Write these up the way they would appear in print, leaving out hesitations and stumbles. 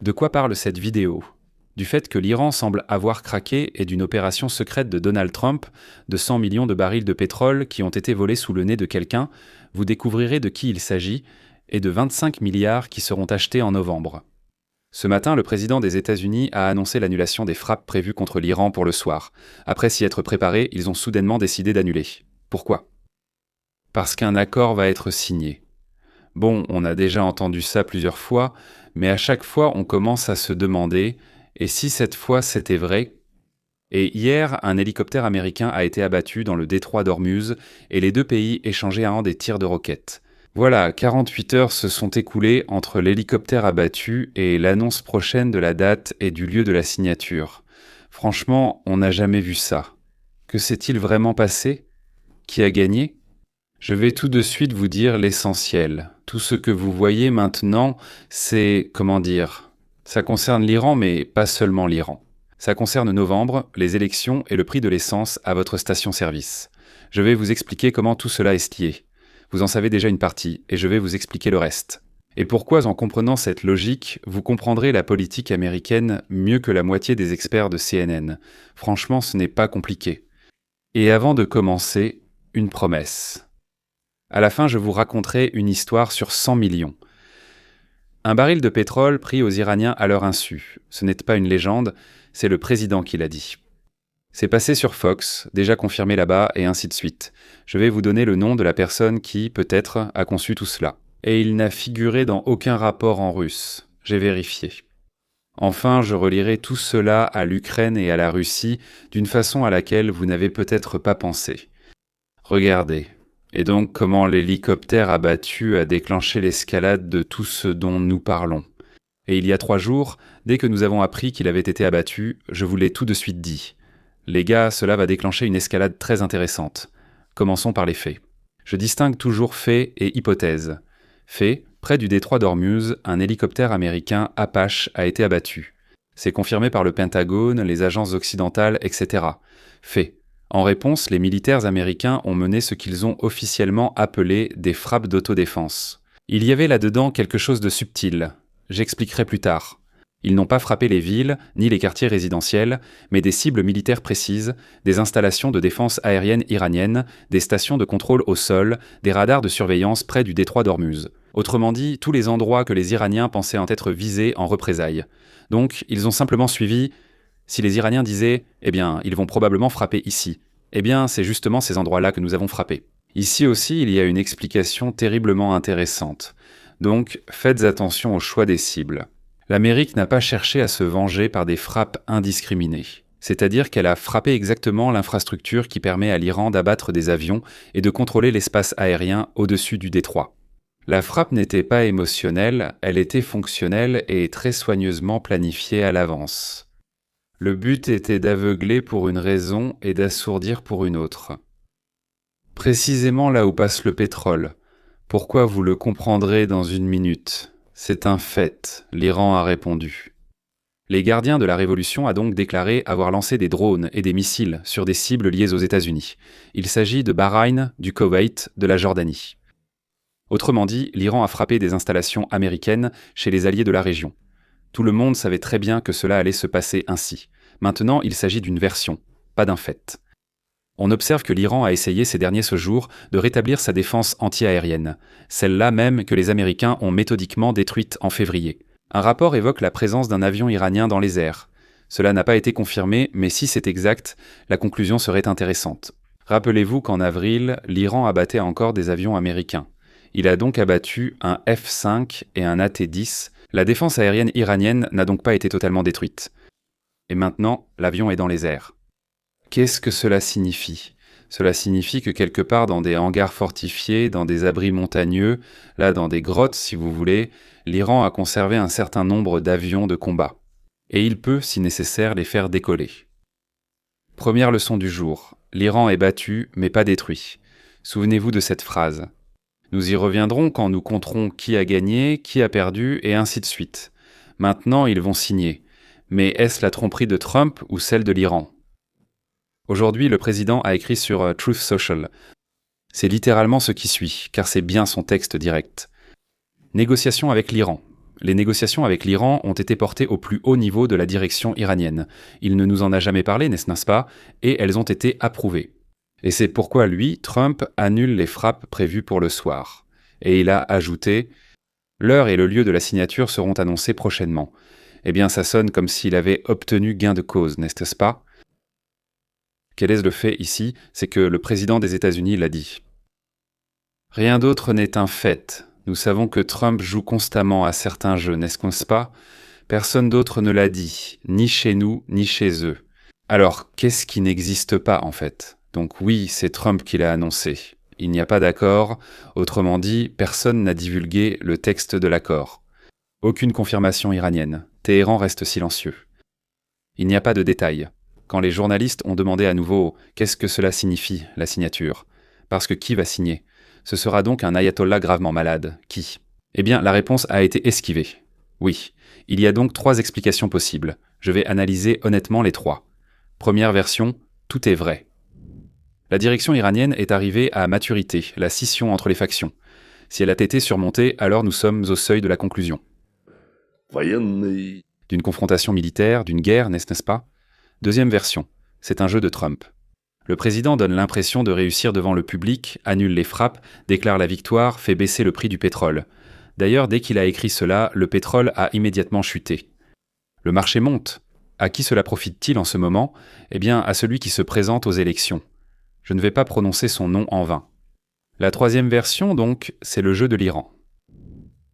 De quoi parle cette vidéo ? Du fait que l'Iran semble avoir craqué et d'une opération secrète de Donald Trump de 100 millions de barils de pétrole qui ont été volés sous le nez de quelqu'un, vous découvrirez de qui il s'agit, et de 25 milliards qui seront achetés en novembre. Ce matin, le président des États-Unis a annoncé l'annulation des frappes prévues contre l'Iran pour le soir. Après s'y être préparés, ils ont soudainement décidé d'annuler. Pourquoi ? Parce qu'un accord va être signé. Bon, on a déjà entendu ça plusieurs fois, mais à chaque fois on commence à se demander « et si cette fois c'était vrai ?» Et hier, un hélicoptère américain a été abattu dans le détroit d'Ormuz et les deux pays échangeaient des tirs de roquettes. Voilà, 48 heures se sont écoulées entre l'hélicoptère abattu et l'annonce prochaine de la date et du lieu de la signature. Franchement, on n'a jamais vu ça. Que s'est-il vraiment passé ? Qui a gagné ? Je vais tout de suite vous dire l'essentiel. Tout ce que vous voyez maintenant, c'est, ça concerne l'Iran, mais pas seulement l'Iran. Ça concerne novembre, les élections et le prix de l'essence à votre station-service. Je vais vous expliquer comment tout cela est lié. Vous en savez déjà une partie, et je vais vous expliquer le reste. Et pourquoi, en comprenant cette logique, vous comprendrez la politique américaine mieux que la moitié des experts de CNN. Franchement, ce n'est pas compliqué. Et avant de commencer, une promesse. À la fin, je vous raconterai une histoire sur 100 millions. Un baril de pétrole pris aux Iraniens à leur insu. Ce n'est pas une légende, c'est le président qui l'a dit. C'est passé sur Fox, déjà confirmé là-bas, et ainsi de suite. Je vais vous donner le nom de la personne qui, peut-être, a conçu tout cela. Et il n'a figuré dans aucun rapport en russe. J'ai vérifié. Enfin, je relierai tout cela à l'Ukraine et à la Russie d'une façon à laquelle vous n'avez peut-être pas pensé. Regardez. Et donc, comment l'hélicoptère abattu a déclenché l'escalade de tout ce dont nous parlons. Et il y a 3 jours, dès que nous avons appris qu'il avait été abattu, je vous l'ai tout de suite dit. Les gars, cela va déclencher une escalade très intéressante. Commençons par les faits. Je distingue toujours faits et hypothèses. Faits, près du détroit d'Ormuz, un hélicoptère américain Apache a été abattu. C'est confirmé par le Pentagone, les agences occidentales, etc. Faits. En réponse, les militaires américains ont mené ce qu'ils ont officiellement appelé des frappes d'autodéfense. Il y avait là-dedans quelque chose de subtil. J'expliquerai plus tard. Ils n'ont pas frappé les villes, ni les quartiers résidentiels, mais des cibles militaires précises, des installations de défense aérienne iraniennes, des stations de contrôle au sol, des radars de surveillance près du détroit d'Ormuz. Autrement dit, tous les endroits que les Iraniens pensaient en être visés en représailles. Donc, ils ont simplement suivi. Si les Iraniens disaient « Eh bien, ils vont probablement frapper ici », eh bien, c'est justement ces endroits-là que nous avons frappés. Ici aussi, il y a une explication terriblement intéressante. Donc, faites attention au choix des cibles. L'Amérique n'a pas cherché à se venger par des frappes indiscriminées. C'est-à-dire qu'elle a frappé exactement l'infrastructure qui permet à l'Iran d'abattre des avions et de contrôler l'espace aérien au-dessus du détroit. La frappe n'était pas émotionnelle, elle était fonctionnelle et très soigneusement planifiée à l'avance. Le but était d'aveugler pour une raison et d'assourdir pour une autre. Précisément là où passe le pétrole. Pourquoi vous le comprendrez dans une minute. C'est un fait, l'Iran a répondu. Les gardiens de la révolution a donc déclaré avoir lancé des drones et des missiles sur des cibles liées aux États-Unis. Il s'agit de Bahreïn, du Koweït, de la Jordanie. Autrement dit, l'Iran a frappé des installations américaines chez les alliés de la région. Tout le monde savait très bien que cela allait se passer ainsi. Maintenant, il s'agit d'une version, pas d'un fait. On observe que l'Iran a essayé ces derniers jours de rétablir sa défense anti-aérienne, celle-là même que les Américains ont méthodiquement détruite en février. Un rapport évoque la présence d'un avion iranien dans les airs. Cela n'a pas été confirmé, mais si c'est exact, la conclusion serait intéressante. Rappelez-vous qu'en avril, l'Iran abattait encore des avions américains. Il a donc abattu un F-5 et un AT-10. La défense aérienne iranienne n'a donc pas été totalement détruite. Et maintenant, l'avion est dans les airs. Qu'est-ce que cela signifie ? Cela signifie que quelque part dans des hangars fortifiés, dans des abris montagneux, là dans des grottes si vous voulez, l'Iran a conservé un certain nombre d'avions de combat. Et il peut, si nécessaire, les faire décoller. Première leçon du jour. L'Iran est battu, mais pas détruit. Souvenez-vous de cette phrase. Nous y reviendrons quand nous compterons qui a gagné, qui a perdu, et ainsi de suite. Maintenant, ils vont signer. Mais est-ce la tromperie de Trump ou celle de l'Iran ? Aujourd'hui, le président a écrit sur Truth Social. C'est littéralement ce qui suit, car c'est bien son texte direct. Négociation avec l'Iran. Les négociations avec l'Iran ont été portées au plus haut niveau de la direction iranienne. Il ne nous en a jamais parlé, n'est-ce pas? Et elles ont été approuvées. Et c'est pourquoi lui, Trump, annule les frappes prévues pour le soir. Et il a ajouté « L'heure et le lieu de la signature seront annoncés prochainement. » Eh bien, ça sonne comme s'il avait obtenu gain de cause, n'est-ce pas? Quel est le fait ici? C'est que le président des États-Unis l'a dit. Rien d'autre n'est un fait. Nous savons que Trump joue constamment à certains jeux, n'est-ce pas? Personne d'autre ne l'a dit, ni chez nous, ni chez eux. Alors, qu'est-ce qui n'existe pas en fait? Donc oui, c'est Trump qui l'a annoncé. Il n'y a pas d'accord, autrement dit, personne n'a divulgué le texte de l'accord. Aucune confirmation iranienne. Téhéran reste silencieux. Il n'y a pas de détails. Quand les journalistes ont demandé à nouveau « Qu'est-ce que cela signifie, la signature ?» Parce que qui va signer? Ce sera donc un ayatollah gravement malade. Qui? Eh bien, la réponse a été esquivée. Oui, il y a donc 3 explications possibles. Je vais analyser honnêtement les 3. Première version, tout est vrai. La direction iranienne est arrivée à maturité, la scission entre les factions. Si elle a été surmontée, alors nous sommes au seuil de la conclusion. D'une confrontation militaire, d'une guerre, n'est-ce pas? Deuxième version, c'est un jeu de Trump. Le président donne l'impression de réussir devant le public, annule les frappes, déclare la victoire, fait baisser le prix du pétrole. D'ailleurs, dès qu'il a écrit cela, le pétrole a immédiatement chuté. Le marché monte. À qui cela profite-t-il en ce moment? Eh bien, à celui qui se présente aux élections. Je ne vais pas prononcer son nom en vain. La troisième version, donc, c'est le jeu de l'Iran.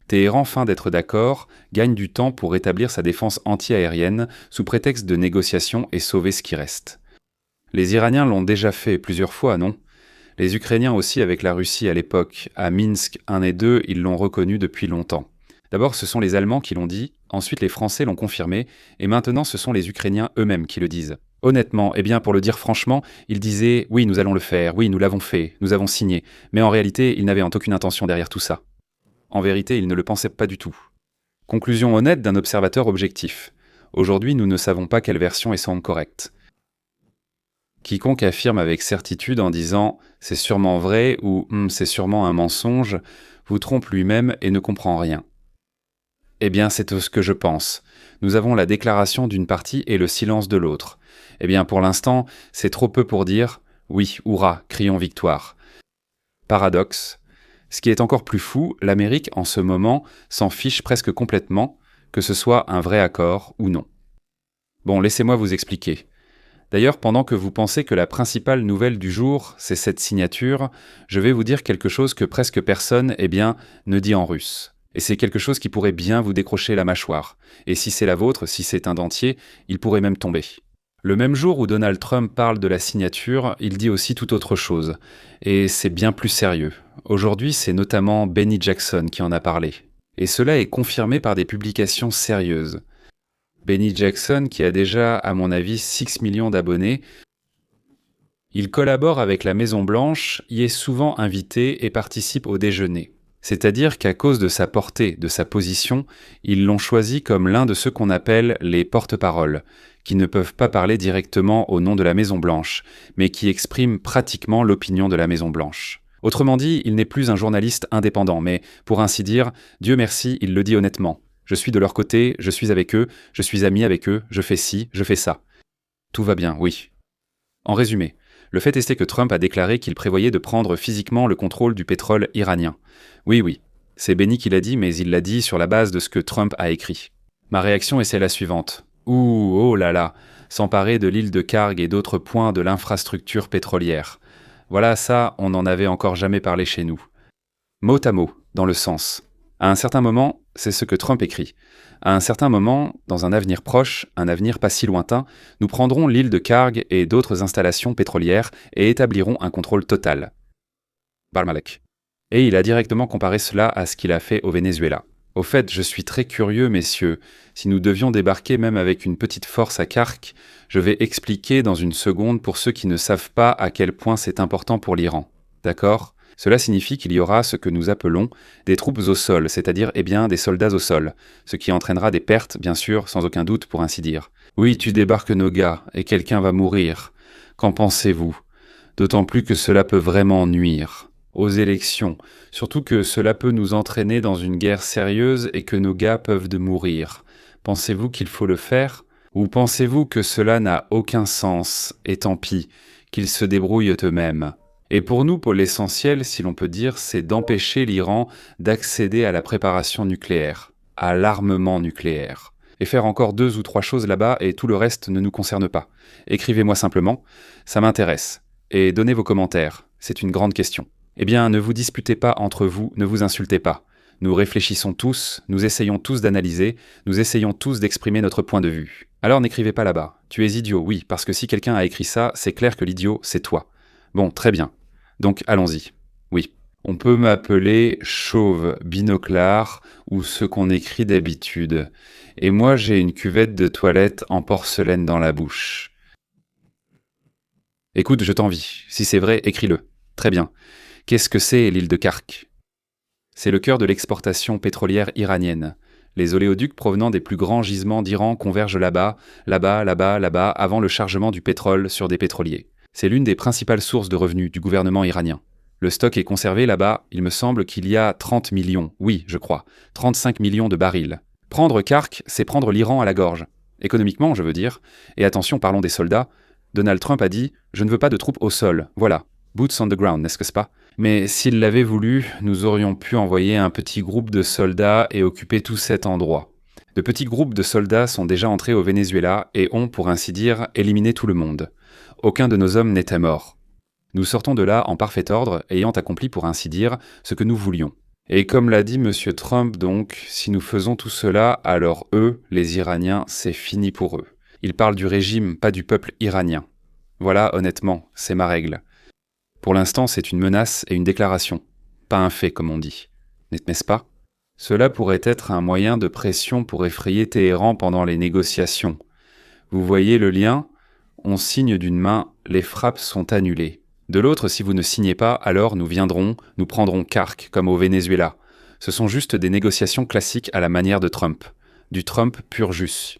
Téhéran, fin d'être d'accord, gagne du temps pour rétablir sa défense anti-aérienne sous prétexte de négociations et sauver ce qui reste. Les Iraniens l'ont déjà fait plusieurs fois, non? Les Ukrainiens aussi avec la Russie à l'époque. À Minsk 1 et 2, ils l'ont reconnu depuis longtemps. D'abord, ce sont les Allemands qui l'ont dit, ensuite les Français l'ont confirmé, et maintenant ce sont les Ukrainiens eux-mêmes qui le disent. Honnêtement, eh bien pour le dire franchement, ils disaient « Oui, nous allons le faire, oui, nous l'avons fait, nous avons signé », mais en réalité, ils n'avaient aucune intention derrière tout ça. En vérité, ils ne le pensaient pas du tout. Conclusion honnête d'un observateur objectif. Aujourd'hui, nous ne savons pas quelle version est semble correcte. Quiconque affirme avec certitude en disant « c'est sûrement vrai » ou « c'est sûrement un mensonge » vous trompe lui-même et ne comprend rien. Eh bien, c'est ce que je pense. Nous avons la déclaration d'une partie et le silence de l'autre. Eh bien, pour l'instant, c'est trop peu pour dire « oui, hurrah, crions victoire ». Paradoxe. Ce qui est encore plus fou, l'Amérique, en ce moment, s'en fiche presque complètement, que ce soit un vrai accord ou non. Bon, laissez-moi vous expliquer. D'ailleurs, pendant que vous pensez que la principale nouvelle du jour, c'est cette signature, je vais vous dire quelque chose que presque personne, ne dit en russe. Et c'est quelque chose qui pourrait bien vous décrocher la mâchoire. Et si c'est la vôtre, si c'est un dentier, il pourrait même tomber. Le même jour où Donald Trump parle de la signature, il dit aussi tout autre chose. Et c'est bien plus sérieux. Aujourd'hui, c'est notamment Benny Jackson qui en a parlé. Et cela est confirmé par des publications sérieuses. Benny Jackson, qui a déjà, à mon avis, 6 millions d'abonnés, il collabore avec la Maison-Blanche, y est souvent invité et participe au déjeuner. C'est-à-dire qu'à cause de sa portée, de sa position, ils l'ont choisi comme l'un de ceux qu'on appelle les porte-paroles, qui ne peuvent pas parler directement au nom de la Maison-Blanche, mais qui expriment pratiquement l'opinion de la Maison-Blanche. Autrement dit, il n'est plus un journaliste indépendant, mais, pour ainsi dire, Dieu merci, il le dit honnêtement. Je suis de leur côté, je suis avec eux, je suis ami avec eux, je fais ci, je fais ça. Tout va bien, oui. En résumé, le fait est que Trump a déclaré qu'il prévoyait de prendre physiquement le contrôle du pétrole iranien. Oui, c'est Benny qui l'a dit, mais il l'a dit sur la base de ce que Trump a écrit. Ma réaction est celle suivante. Oh là là, s'emparer de l'île de Karg et d'autres points de l'infrastructure pétrolière. Voilà, ça, on n'en avait encore jamais parlé chez nous. Mot à mot, dans le sens. À un certain moment, c'est ce que Trump écrit. À un certain moment, dans un avenir proche, un avenir pas si lointain, nous prendrons l'île de Karg et d'autres installations pétrolières et établirons un contrôle total. Barmalek. Et il a directement comparé cela à ce qu'il a fait au Venezuela. Au fait, je suis très curieux, messieurs. Si nous devions débarquer même avec une petite force à Kark, je vais expliquer dans une seconde pour ceux qui ne savent pas à quel point c'est important pour l'Iran. D'accord ? Cela signifie qu'il y aura ce que nous appelons des troupes au sol, c'est-à-dire des soldats au sol, ce qui entraînera des pertes, bien sûr, sans aucun doute pour ainsi dire. Oui, tu débarques nos gars, et quelqu'un va mourir. Qu'en pensez-vous ? D'autant plus que cela peut vraiment nuire. aux élections, surtout que cela peut nous entraîner dans une guerre sérieuse et que nos gars peuvent de mourir. Pensez-vous qu'il faut le faire? Ou pensez-vous que cela n'a aucun sens, et tant pis, qu'ils se débrouillent eux-mêmes? Et pour nous, pour l'essentiel, si l'on peut dire, c'est d'empêcher l'Iran d'accéder à la préparation nucléaire, à l'armement nucléaire. Et faire encore 2 ou 3 choses là-bas et tout le reste ne nous concerne pas. Écrivez-moi simplement, ça m'intéresse. Et donnez vos commentaires, c'est une grande question. Eh bien, ne vous disputez pas entre vous, ne vous insultez pas. Nous réfléchissons tous, nous essayons tous d'analyser, nous essayons tous d'exprimer notre point de vue. Alors n'écrivez pas là-bas. Tu es idiot, oui, parce que si quelqu'un a écrit ça, c'est clair que l'idiot, c'est toi. Bon, très bien. Donc allons-y. Oui. On peut m'appeler chauve, binoclard, ou ce qu'on écrit d'habitude. Et moi j'ai une cuvette de toilette en porcelaine dans la bouche. Écoute, je t'envie. Si c'est vrai, écris-le. Très bien. Qu'est-ce que c'est l'île de Kark? C'est le cœur de l'exportation pétrolière iranienne. Les oléoducs provenant des plus grands gisements d'Iran convergent là-bas, là-bas, là-bas, là-bas, avant le chargement du pétrole sur des pétroliers. C'est l'une des principales sources de revenus du gouvernement iranien. Le stock est conservé là-bas, il me semble qu'il y a 30 millions, oui, je crois, 35 millions de barils. Prendre Kark, c'est prendre l'Iran à la gorge. Économiquement, je veux dire. Et attention, parlons des soldats. Donald Trump a dit « Je ne veux pas de troupes au sol ». Voilà. Boots on the ground, n'est-ce pas? Mais s'il l'avait voulu, nous aurions pu envoyer un petit groupe de soldats et occuper tout cet endroit. De petits groupes de soldats sont déjà entrés au Venezuela et ont, pour ainsi dire, éliminé tout le monde. Aucun de nos hommes n'était mort. Nous sortons de là en parfait ordre, ayant accompli, pour ainsi dire, ce que nous voulions. Et comme l'a dit M. Trump donc, si nous faisons tout cela, alors eux, les Iraniens, c'est fini pour eux. Il parle du régime, pas du peuple iranien. Voilà, honnêtement, c'est ma règle. Pour l'instant, c'est une menace et une déclaration, pas un fait, comme on dit. N'est-ce pas? Cela pourrait être un moyen de pression pour effrayer Téhéran pendant les négociations. Vous voyez le lien? On signe d'une main, les frappes sont annulées. De l'autre, si vous ne signez pas, alors nous viendrons, nous prendrons Kark, comme au Venezuela. Ce sont juste des négociations classiques à la manière de Trump. Du Trump pur jus.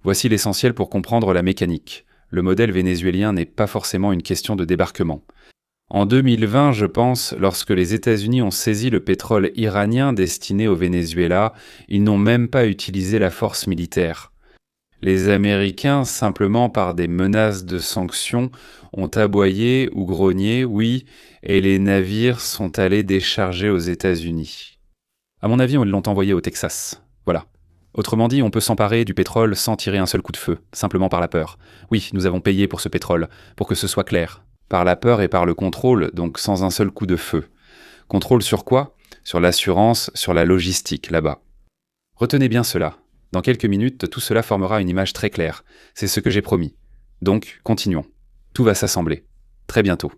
Voici l'essentiel pour comprendre la mécanique. Le modèle vénézuélien n'est pas forcément une question de débarquement. En 2020, je pense, lorsque les États-Unis ont saisi le pétrole iranien destiné au Venezuela, ils n'ont même pas utilisé la force militaire. Les Américains, simplement par des menaces de sanctions, ont aboyé ou grogné, oui, et les navires sont allés décharger aux États-Unis. À mon avis, ils l'ont envoyé au Texas. Voilà. Autrement dit, on peut s'emparer du pétrole sans tirer un seul coup de feu, simplement par la peur. Oui, nous avons payé pour ce pétrole, pour que ce soit clair. Par la peur et par le contrôle, donc sans un seul coup de feu. Contrôle sur quoi? Sur l'assurance, sur la logistique, là-bas. Retenez bien cela. Dans quelques minutes, tout cela formera une image très claire. C'est ce que j'ai promis. Donc, continuons. Tout va s'assembler. Très bientôt.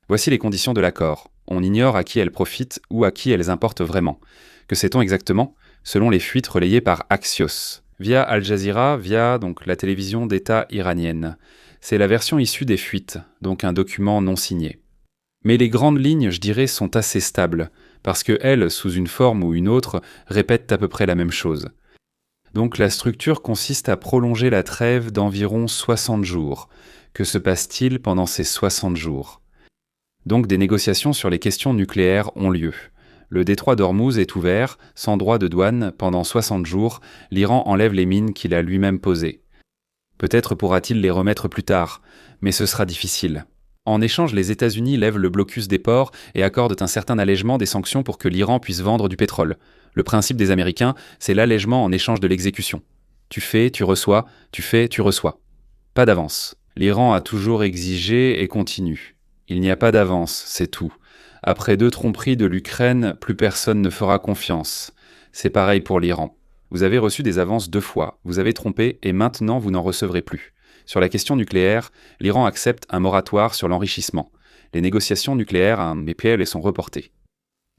Voici les conditions de l'accord. On ignore à qui elles profitent ou à qui elles importent vraiment. Que sait-on exactement? Selon les fuites relayées par Axios, via Al Jazeera, via donc la télévision d'État iranienne. C'est la version issue des fuites, donc un document non signé. Mais les grandes lignes, je dirais, sont assez stables, parce que elles, sous une forme ou une autre, répètent à peu près la même chose. Donc la structure consiste à prolonger la trêve d'environ 60 jours. Que se passe-t-il pendant ces 60 jours? Donc des négociations sur les questions nucléaires ont lieu. Le détroit d'Ormuz est ouvert, sans droit de douane, pendant 60 jours, l'Iran enlève les mines qu'il a lui-même posées. Peut-être pourra-t-il les remettre plus tard, mais ce sera difficile. En échange, les États-Unis lèvent le blocus des ports et accordent un certain allègement des sanctions pour que l'Iran puisse vendre du pétrole. Le principe des Américains, c'est l'allègement en échange de l'exécution. Tu fais, tu reçois, tu fais, tu reçois. Pas d'avance. L'Iran a toujours exigé et continue. Il n'y a pas d'avance, c'est tout. Après 2 tromperies de l'Ukraine, plus personne ne fera confiance. C'est pareil pour l'Iran. Vous avez reçu des avances 2 fois, vous avez trompé et maintenant vous n'en recevrez plus. Sur la question nucléaire, l'Iran accepte un moratoire sur l'enrichissement. Les négociations nucléaires à MPL sont reportées.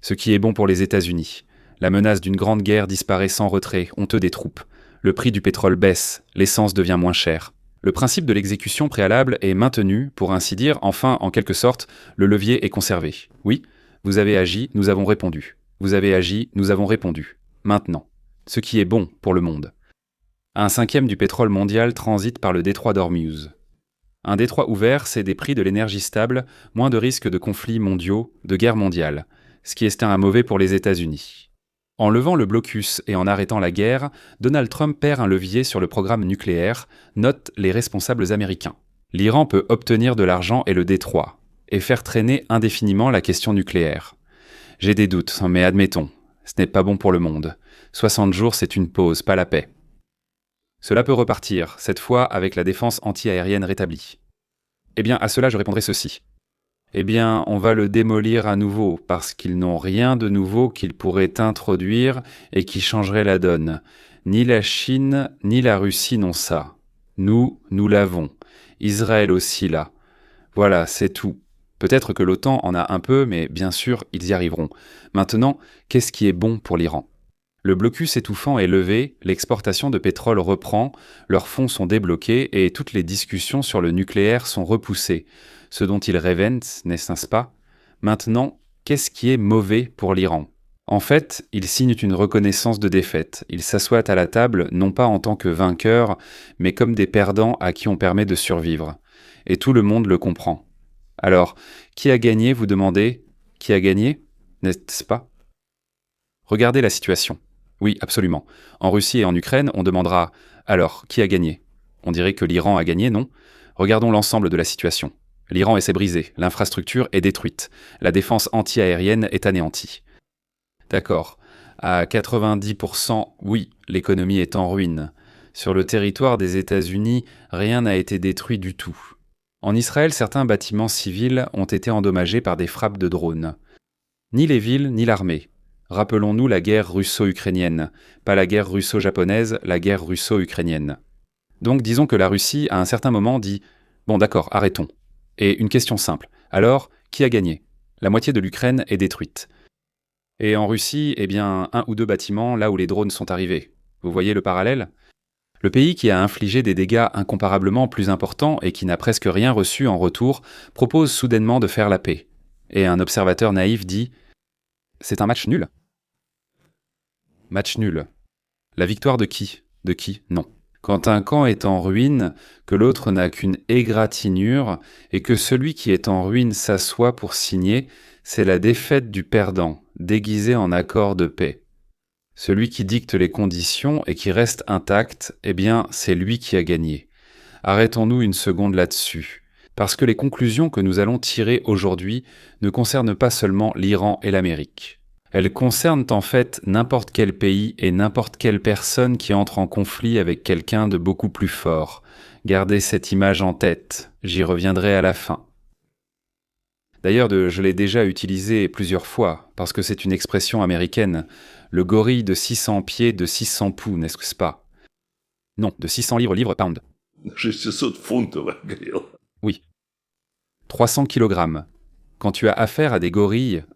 Ce qui est bon pour les États-Unis. La menace d'une grande guerre disparaît sans retrait, honteux des troupes. Le prix du pétrole baisse, l'essence devient moins chère. Le principe de l'exécution préalable est maintenu, pour ainsi dire, enfin, en quelque sorte, le levier est conservé. Oui, vous avez agi, nous avons répondu. Vous avez agi, nous avons répondu. Maintenant. Ce qui est bon pour le monde. 1/5 du pétrole mondial transite par le détroit d'Ormuz. Un détroit ouvert, c'est des prix de l'énergie stable, moins de risques de conflits mondiaux, de guerre mondiale, ce qui est un mauvais pour les États-Unis. En levant le blocus et en arrêtant la guerre, Donald Trump perd un levier sur le programme nucléaire, notent les responsables américains. L'Iran peut obtenir de l'argent et le détroit, et faire traîner indéfiniment la question nucléaire. J'ai des doutes, mais admettons, ce n'est pas bon pour le monde. 60 jours, c'est une pause, pas la paix. Cela peut repartir, cette fois avec la défense anti-aérienne rétablie. Eh bien, à cela, je répondrai ceci. Eh bien, on va le démolir à nouveau, parce qu'ils n'ont rien de nouveau qu'ils pourraient introduire et qui changerait la donne. Ni la Chine, ni la Russie n'ont ça. Nous l'avons. Israël aussi l'a. Voilà, c'est tout. Peut-être que l'OTAN en a un peu, mais bien sûr, ils y arriveront. Maintenant, qu'est-ce qui est bon pour l'Iran ? Le blocus étouffant est levé, l'exportation de pétrole reprend, leurs fonds sont débloqués et toutes les discussions sur le nucléaire sont repoussées. Ce dont ils rêvent, n'est-ce pas ? Maintenant, qu'est-ce qui est mauvais pour l'Iran ? En fait, ils signent une reconnaissance de défaite. Ils s'assoient à la table, non pas en tant que vainqueurs, mais comme des perdants à qui on permet de survivre. Et tout le monde le comprend. Alors, qui a gagné, vous demandez ? Qui a gagné ? N'est-ce pas ? Regardez la situation. Oui, absolument. En Russie et en Ukraine, on demandera « Alors, qui a gagné ?» On dirait que l'Iran a gagné, non ? Regardons l'ensemble de la situation. L'Iran s'est brisé, l'infrastructure est détruite, la défense anti-aérienne est anéantie. D'accord. À 90%, oui, l'économie est en ruine. Sur le territoire des États-Unis, rien n'a été détruit du tout. En Israël, certains bâtiments civils ont été endommagés par des frappes de drones. Ni les villes, ni l'armée. Rappelons-nous la guerre russo-ukrainienne, pas la guerre russo-japonaise, la guerre russo-ukrainienne. Donc disons que la Russie, à un certain moment, dit « Bon d'accord, arrêtons ». Et une question simple, alors, qui a gagné ? La moitié de l'Ukraine est détruite. Et en Russie, eh bien, 1 ou 2 bâtiments là où les drones sont arrivés. Vous voyez le parallèle ? Le pays qui a infligé des dégâts incomparablement plus importants et qui n'a presque rien reçu en retour propose soudainement de faire la paix. Et un observateur naïf dit « C'est un match nul ». Match nul. La victoire de qui ? De qui ? Non. Quand un camp est en ruine, que l'autre n'a qu'une égratignure, et que celui qui est en ruine s'assoit pour signer, c'est la défaite du perdant, déguisée en accord de paix. Celui qui dicte les conditions et qui reste intact, eh bien, c'est lui qui a gagné. Arrêtons-nous une seconde là-dessus, parce que les conclusions que nous allons tirer aujourd'hui ne concernent pas seulement l'Iran et l'Amérique. Elles concernent en fait n'importe quel pays et n'importe quelle personne qui entre en conflit avec quelqu'un de beaucoup plus fort. Gardez cette image en tête, j'y reviendrai à la fin. D'ailleurs, je l'ai déjà utilisé plusieurs fois, parce que c'est une expression américaine. Le gorille de 600 pieds de 600 poux, n'est-ce pas ? Non, de 600 livres, pound. 600 фунтов, говорил. Oui. 300 kg. Quand tu as affaire à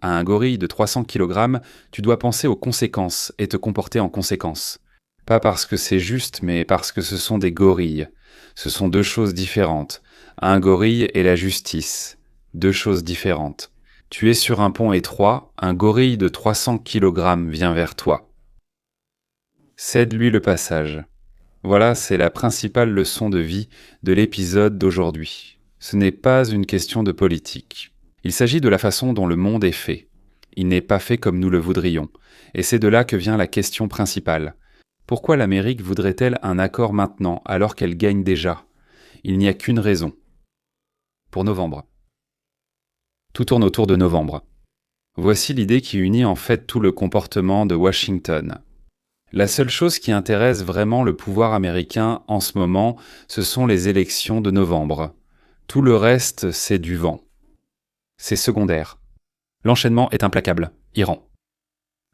un gorille de 300 kg, tu dois penser aux conséquences et te comporter en conséquence. Pas parce que c'est juste, mais parce que ce sont des gorilles. Ce sont 2 choses différentes. Un gorille et la justice. 2 choses différentes. Tu es sur un pont étroit, un gorille de 300 kg vient vers toi. Cède-lui le passage. Voilà, c'est la principale leçon de vie de l'épisode d'aujourd'hui. Ce n'est pas une question de politique. Il s'agit de la façon dont le monde est fait. Il n'est pas fait comme nous le voudrions. Et c'est de là que vient la question principale. Pourquoi l'Amérique voudrait-elle un accord maintenant, alors qu'elle gagne déjà ? Il n'y a qu'une raison. Pour novembre. Tout tourne autour de novembre. Voici l'idée qui unit en fait tout le comportement de Washington. La seule chose qui intéresse vraiment le pouvoir américain en ce moment, ce sont les élections de novembre. Tout le reste, c'est du vent. C'est secondaire. L'enchaînement est implacable. Iran.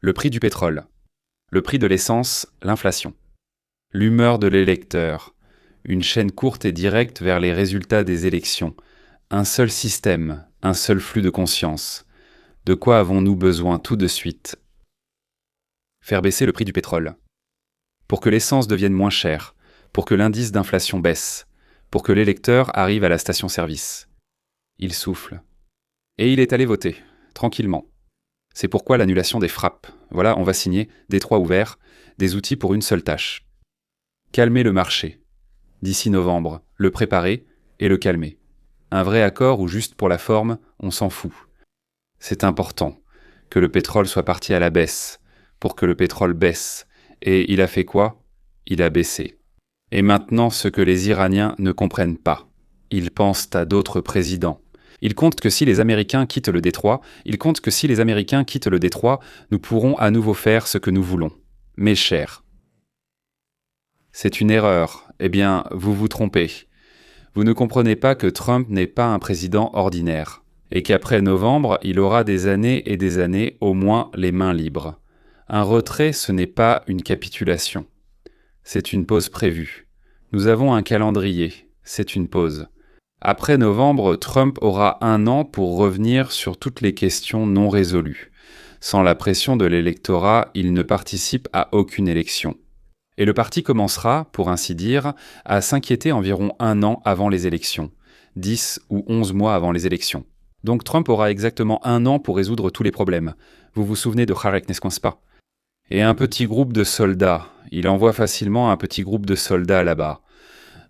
Le prix du pétrole. Le prix de l'essence, l'inflation. L'humeur de l'électeur. Une chaîne courte et directe vers les résultats des élections. Un seul système, un seul flux de conscience. De quoi avons-nous besoin tout de suite ? Faire baisser le prix du pétrole. Pour que l'essence devienne moins chère, pour que l'indice d'inflation baisse, pour que l'électeur arrive à la station-service. Il souffle. Et il est allé voter, tranquillement. C'est pourquoi l'annulation des frappes. Voilà, on va signer, détroit ouvert, des outils pour une seule tâche. Calmer le marché. D'ici novembre, le préparer, et le calmer. Un vrai accord ou juste pour la forme, on s'en fout. C'est important que le pétrole soit parti à la baisse, pour que le pétrole baisse. Et il a fait quoi? Il a baissé. Et maintenant, ce que les Iraniens ne comprennent pas. Ils pensent à d'autres présidents. Ils comptent que si les Américains quittent le détroit, nous pourrons à nouveau faire ce que nous voulons. Mes chers, c'est une erreur. Eh bien, vous vous trompez. Vous ne comprenez pas que Trump n'est pas un président ordinaire, et qu'après novembre, il aura des années et des années au moins les mains libres. Un retrait, ce n'est pas une capitulation. C'est une pause prévue. Nous avons un calendrier, c'est une pause. Après novembre, Trump aura 1 an pour revenir sur toutes les questions non résolues. Sans la pression de l'électorat, il ne participe à aucune élection. Et le parti commencera, pour ainsi dire, à s'inquiéter environ 1 an avant les élections, 10 ou 11 mois avant les élections. Donc Trump aura exactement 1 an pour résoudre tous les problèmes. Vous vous souvenez de Kharek, n'est-ce pas? Et un petit groupe de soldats. Il envoie facilement un petit groupe de soldats là-bas.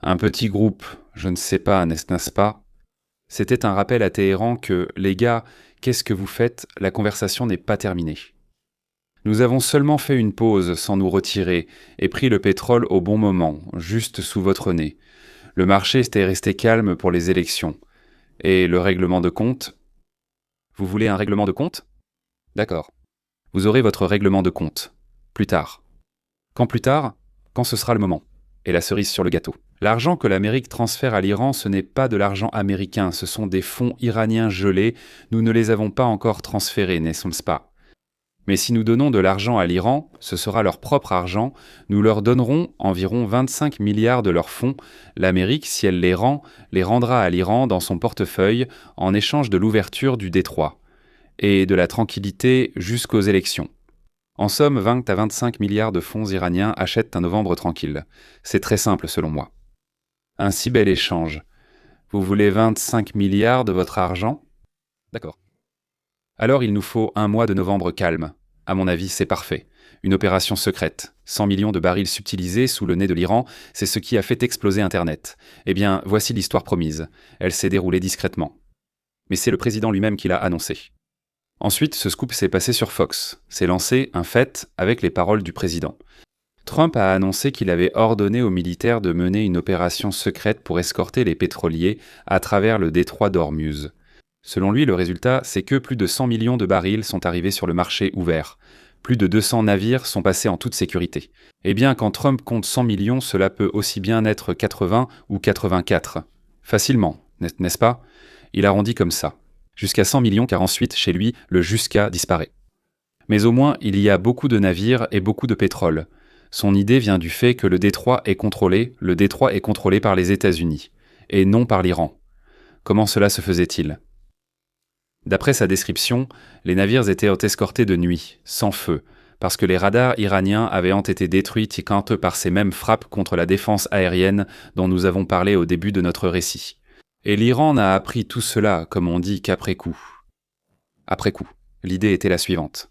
Un petit groupe, je ne sais pas, n'est-ce pas? C'était un rappel à Téhéran que, les gars, qu'est-ce que vous faites? La conversation n'est pas terminée. Nous avons seulement fait une pause sans nous retirer et pris le pétrole au bon moment, juste sous votre nez. Le marché était resté calme pour les élections. Et le règlement de compte? Vous voulez un règlement de compte? D'accord. Vous aurez votre règlement de compte. Plus tard. Quand plus tard? Quand ce sera le moment. Et la cerise sur le gâteau. L'argent que l'Amérique transfère à l'Iran, ce n'est pas de l'argent américain, ce sont des fonds iraniens gelés, nous ne les avons pas encore transférés, n'est-ce pas? Mais si nous donnons de l'argent à l'Iran, ce sera leur propre argent, nous leur donnerons environ 25 milliards de leurs fonds, l'Amérique, si elle les rendra à l'Iran dans son portefeuille en échange de l'ouverture du détroit, et de la tranquillité jusqu'aux élections. En somme, 20 à 25 milliards de fonds iraniens achètent un novembre tranquille. C'est très simple selon moi. Un si bel échange. Vous voulez 25 milliards de votre argent? D'accord. Alors il nous faut 1 mois de novembre calme. À mon avis, c'est parfait. Une opération secrète. 100 millions de barils subtilisés sous le nez de l'Iran, c'est ce qui a fait exploser Internet. Eh bien, voici l'histoire promise. Elle s'est déroulée discrètement. Mais c'est le président lui-même qui l'a annoncé. Ensuite, ce scoop s'est passé sur Fox. C'est lancé, un fait, avec les paroles du président. Trump a annoncé qu'il avait ordonné aux militaires de mener une opération secrète pour escorter les pétroliers à travers le détroit d'Ormuz. Selon lui, le résultat, c'est que plus de 100 millions de barils sont arrivés sur le marché ouvert. Plus de 200 navires sont passés en toute sécurité. Eh bien, quand Trump compte 100 millions, cela peut aussi bien être 80 ou 84. Facilement, n'est-ce pas? Il arrondit comme ça. Jusqu'à 100 millions car ensuite, chez lui, le jusqu'à disparaît. Mais au moins, il y a beaucoup de navires et beaucoup de pétrole. Son idée vient du fait que le détroit est contrôlé par les États-Unis, et non par l'Iran. Comment cela se faisait-il? D'après sa description, les navires étaient escortés de nuit, sans feu, parce que les radars iraniens avaient été détruits par ces mêmes frappes contre la défense aérienne dont nous avons parlé au début de notre récit. Et l'Iran n'a appris tout cela, comme on dit, qu'après coup. Après coup, l'idée était la suivante.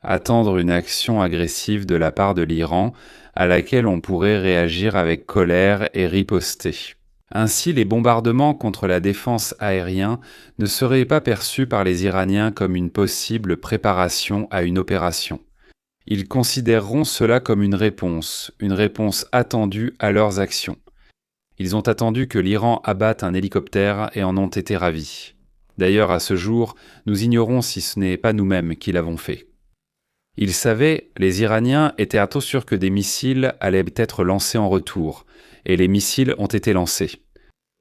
Attendre une action agressive de la part de l'Iran, à laquelle on pourrait réagir avec colère et riposter. Ainsi, les bombardements contre la défense aérienne ne seraient pas perçus par les Iraniens comme une possible préparation à une opération. Ils considéreront cela comme une réponse attendue à leurs actions. Ils ont attendu que l'Iran abatte un hélicoptère et en ont été ravis. D'ailleurs, à ce jour, nous ignorons si ce n'est pas nous-mêmes qui l'avons fait. Ils savaient, les Iraniens étaient sûrs que des missiles allaient être lancés en retour, et les missiles ont été lancés.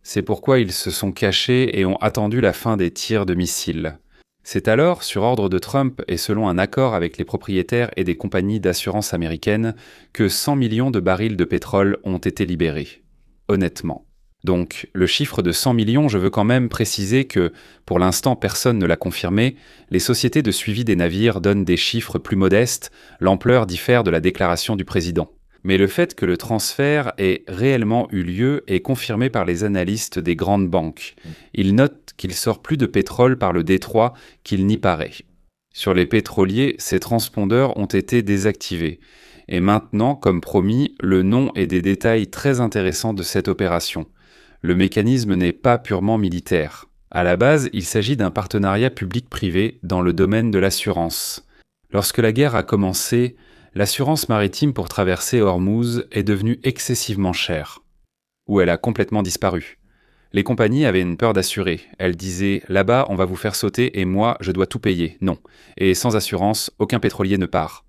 C'est pourquoi ils se sont cachés et ont attendu la fin des tirs de missiles. C'est alors, sur ordre de Trump et selon un accord avec les propriétaires et des compagnies d'assurance américaines, que 100 millions de barils de pétrole ont été libérés. Honnêtement. Donc, le chiffre de 100 millions, je veux quand même préciser que, pour l'instant personne ne l'a confirmé, les sociétés de suivi des navires donnent des chiffres plus modestes, l'ampleur diffère de la déclaration du président. Mais le fait que le transfert ait réellement eu lieu est confirmé par les analystes des grandes banques. Ils notent qu'il sort plus de pétrole par le détroit qu'il n'y paraît. Sur les pétroliers, ces transpondeurs ont été désactivés. Et maintenant, comme promis, le nom et des détails très intéressants de cette opération. Le mécanisme n'est pas purement militaire. À la base, il s'agit d'un partenariat public-privé dans le domaine de l'assurance. Lorsque la guerre a commencé, l'assurance maritime pour traverser Hormuz est devenue excessivement chère. Ou elle a complètement disparu. Les compagnies avaient une peur d'assurer. Elles disaient « là-bas, on va vous faire sauter et moi, je dois tout payer ». Non. Et sans assurance, aucun pétrolier ne part.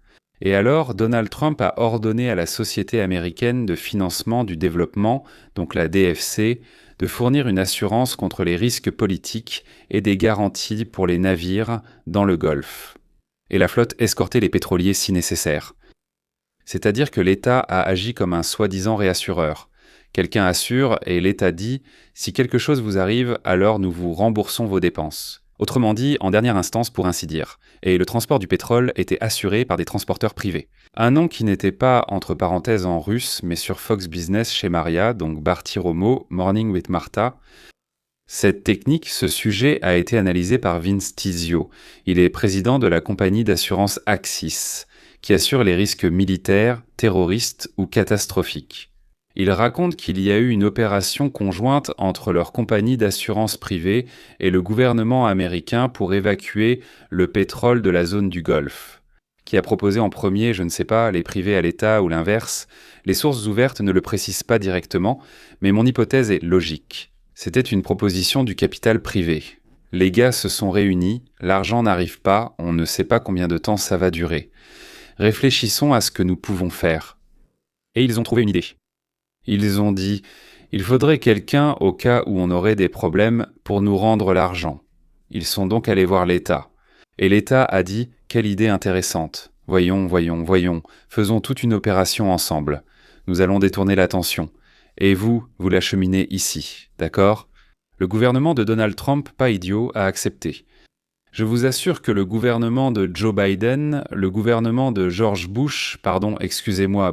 Et alors, Donald Trump a ordonné à la Société américaine de financement du développement, donc la DFC, de fournir une assurance contre les risques politiques et des garanties pour les navires dans le Golfe. Et la flotte escortait les pétroliers si nécessaire. C'est-à-dire que l'État a agi comme un soi-disant réassureur. Quelqu'un assure et l'État dit « si quelque chose vous arrive, alors nous vous remboursons vos dépenses ». Autrement dit, en dernière instance pour ainsi dire. Et le transport du pétrole était assuré par des transporteurs privés. Un nom qui n'était pas entre parenthèses en russe, mais sur Fox Business chez Maria, donc Bartiromo, Morning with Martha. Cette technique, ce sujet a été analysé par Vince Tizio. Il est président de la compagnie d'assurance Axis, qui assure les risques militaires, terroristes ou catastrophiques. Il raconte qu'il y a eu une opération conjointe entre leur compagnie d'assurance privée et le gouvernement américain pour évacuer le pétrole de la zone du Golfe. Qui a proposé en premier, je ne sais pas, les privés à l'État ou l'inverse. Les sources ouvertes ne le précisent pas directement, mais mon hypothèse est logique. C'était une proposition du capital privé. Les gars se sont réunis, l'argent n'arrive pas, on ne sait pas combien de temps ça va durer. Réfléchissons à ce que nous pouvons faire. Et ils ont trouvé une idée. Ils ont dit « il faudrait quelqu'un au cas où on aurait des problèmes pour nous rendre l'argent ». Ils sont donc allés voir l'État. Et l'État a dit « quelle idée intéressante. Voyons, faisons toute une opération ensemble. Nous allons détourner l'attention. Et vous l'acheminez ici, d'accord ?» Le gouvernement de Donald Trump, pas idiot, a accepté. Je vous assure que le gouvernement de Joe Biden, le gouvernement de George Bush,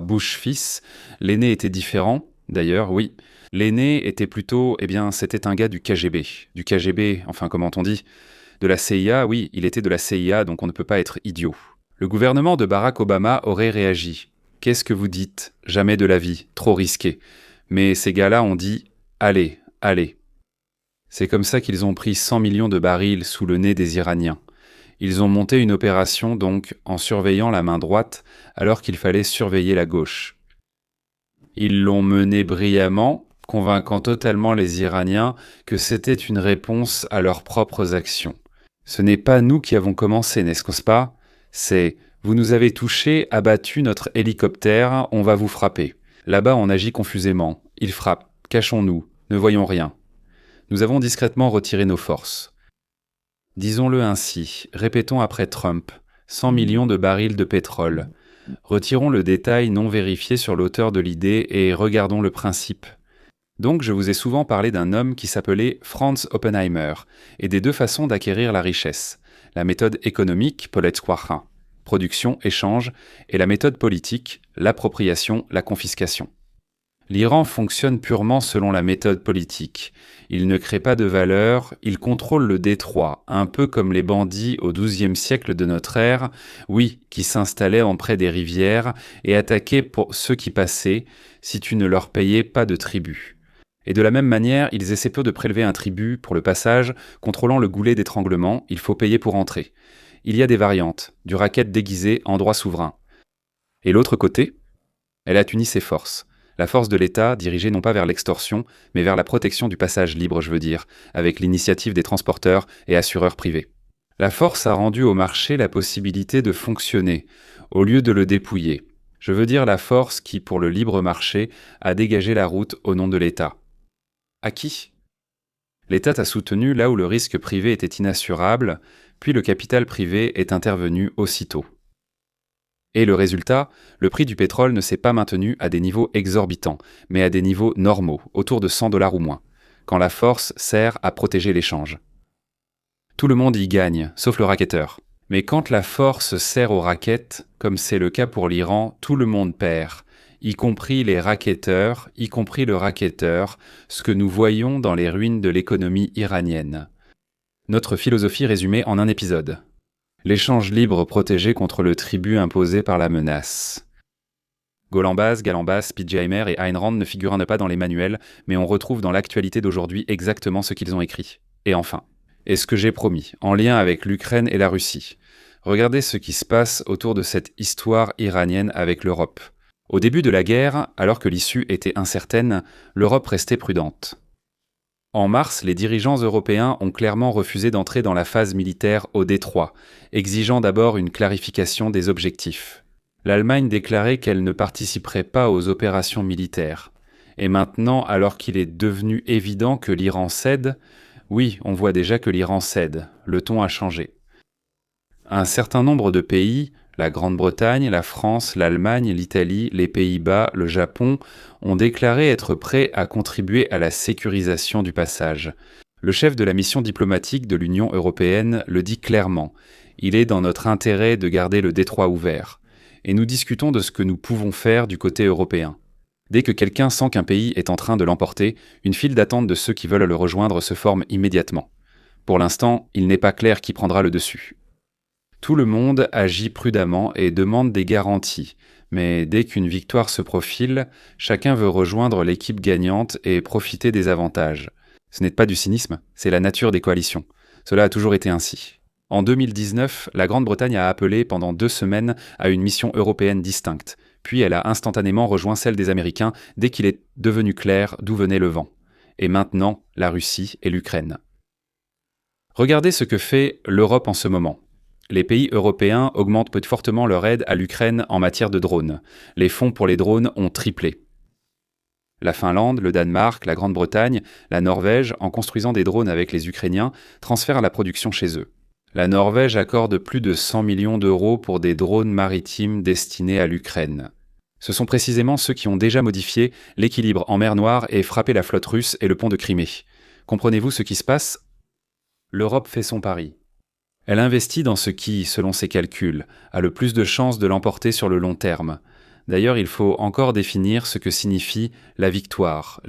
Bush fils, l'aîné était différent, d'ailleurs, oui. L'aîné était plutôt, c'était un gars du KGB. Du KGB, comment on dit ? De la CIA, oui, il était de la CIA, donc on ne peut pas être idiot. Le gouvernement de Barack Obama aurait réagi. Qu'est-ce que vous dites ? Jamais de la vie, trop risqué. Mais ces gars-là ont dit « allez ». C'est comme ça qu'ils ont pris 100 millions de barils sous le nez des Iraniens. Ils ont monté une opération donc en surveillant la main droite alors qu'il fallait surveiller la gauche. Ils l'ont menée brillamment, convainquant totalement les Iraniens que c'était une réponse à leurs propres actions. Ce n'est pas nous qui avons commencé, n'est-ce pas ? C'est « vous nous avez touchés, abattu notre hélicoptère, on va vous frapper ». Là-bas on agit confusément. Ils frappent, cachons-nous, ne voyons rien. Nous avons discrètement retiré nos forces. Disons-le ainsi, répétons après Trump, 100 millions de barils de pétrole. Retirons le détail non vérifié sur l'auteur de l'idée et regardons le principe. Donc je vous ai souvent parlé d'un homme qui s'appelait Franz Oppenheimer et des deux façons d'acquérir la richesse. La méthode économique, Polecz-Quartin, production, échange, et la méthode politique, l'appropriation, la confiscation. L'Iran fonctionne purement selon la méthode politique. Il ne crée pas de valeur, il contrôle le détroit, un peu comme les bandits au XIIe siècle de notre ère, oui, qui s'installaient en près des rivières et attaquaient pour ceux qui passaient, si tu ne leur payais pas de tribut. Et de la même manière, ils essaient peu de prélever un tribut pour le passage, contrôlant le goulet d'étranglement, il faut payer pour entrer. Il y a des variantes, du racket déguisé en droit souverain. Et l'autre côté, elle a uni ses forces. La force de l'État dirigée non pas vers l'extorsion, mais vers la protection du passage libre, avec l'initiative des transporteurs et assureurs privés. La force a rendu au marché la possibilité de fonctionner, au lieu de le dépouiller. Je veux dire la force qui, pour le libre marché, a dégagé la route au nom de l'État. À qui ? L'État a soutenu là où le risque privé était inassurable, puis le capital privé est intervenu aussitôt. Et le résultat, le prix du pétrole ne s'est pas maintenu à des niveaux exorbitants, mais à des niveaux normaux, autour de 100 $ ou moins, quand la force sert à protéger l'échange. Tout le monde y gagne, sauf le racketteur. Mais quand la force sert au racket, comme c'est le cas pour l'Iran, tout le monde perd, y compris les racketteurs, y compris le racketteur, ce que nous voyons dans les ruines de l'économie iranienne. Notre philosophie résumée en un épisode. L'échange libre protégé contre le tribut imposé par la menace. Golambas, Galambas, Spitjheimer et Ayn Rand ne figurent pas dans les manuels, mais on retrouve dans l'actualité d'aujourd'hui exactement ce qu'ils ont écrit. Et enfin, et ce que j'ai promis, en lien avec l'Ukraine et la Russie. Regardez ce qui se passe autour de cette histoire iranienne avec l'Europe. Au début de la guerre, alors que l'issue était incertaine, l'Europe restait prudente. En mars, les dirigeants européens ont clairement refusé d'entrer dans la phase militaire au détroit, exigeant d'abord une clarification des objectifs. L'Allemagne déclarait qu'elle ne participerait pas aux opérations militaires. Et maintenant, alors qu'il est devenu évident que l'Iran cède, oui, on voit déjà que l'Iran cède, le ton a changé. Un certain nombre de pays, la Grande-Bretagne, la France, l'Allemagne, l'Italie, les Pays-Bas, le Japon, ont déclaré être prêts à contribuer à la sécurisation du passage. Le chef de la mission diplomatique de l'Union européenne le dit clairement. Il est dans notre intérêt de garder le détroit ouvert. Et nous discutons de ce que nous pouvons faire du côté européen. Dès que quelqu'un sent qu'un pays est en train de l'emporter, une file d'attente de ceux qui veulent le rejoindre se forme immédiatement. Pour l'instant, il n'est pas clair qui prendra le dessus. Tout le monde agit prudemment et demande des garanties, mais dès qu'une victoire se profile, chacun veut rejoindre l'équipe gagnante et profiter des avantages. Ce n'est pas du cynisme, c'est la nature des coalitions. Cela a toujours été ainsi. En 2019, la Grande-Bretagne a appelé pendant 2 semaines à une mission européenne distincte, puis elle a instantanément rejoint celle des Américains dès qu'il est devenu clair d'où venait le vent. Et maintenant, la Russie et l'Ukraine. Regardez ce que fait l'Europe en ce moment. Les pays européens augmentent fortement leur aide à l'Ukraine en matière de drones. Les fonds pour les drones ont triplé. La Finlande, le Danemark, la Grande-Bretagne, la Norvège, en construisant des drones avec les Ukrainiens, transfèrent la production chez eux. La Norvège accorde plus de 100 millions d'euros pour des drones maritimes destinés à l'Ukraine. Ce sont précisément ceux qui ont déjà modifié l'équilibre en mer Noire et frappé la flotte russe et le pont de Crimée. Comprenez-vous ce qui se passe ? L'Europe fait son pari. Elle investit dans ce qui, selon ses calculs, a le plus de chances de l'emporter sur le long terme. D'ailleurs, il faut encore définir ce que signifie la victoire.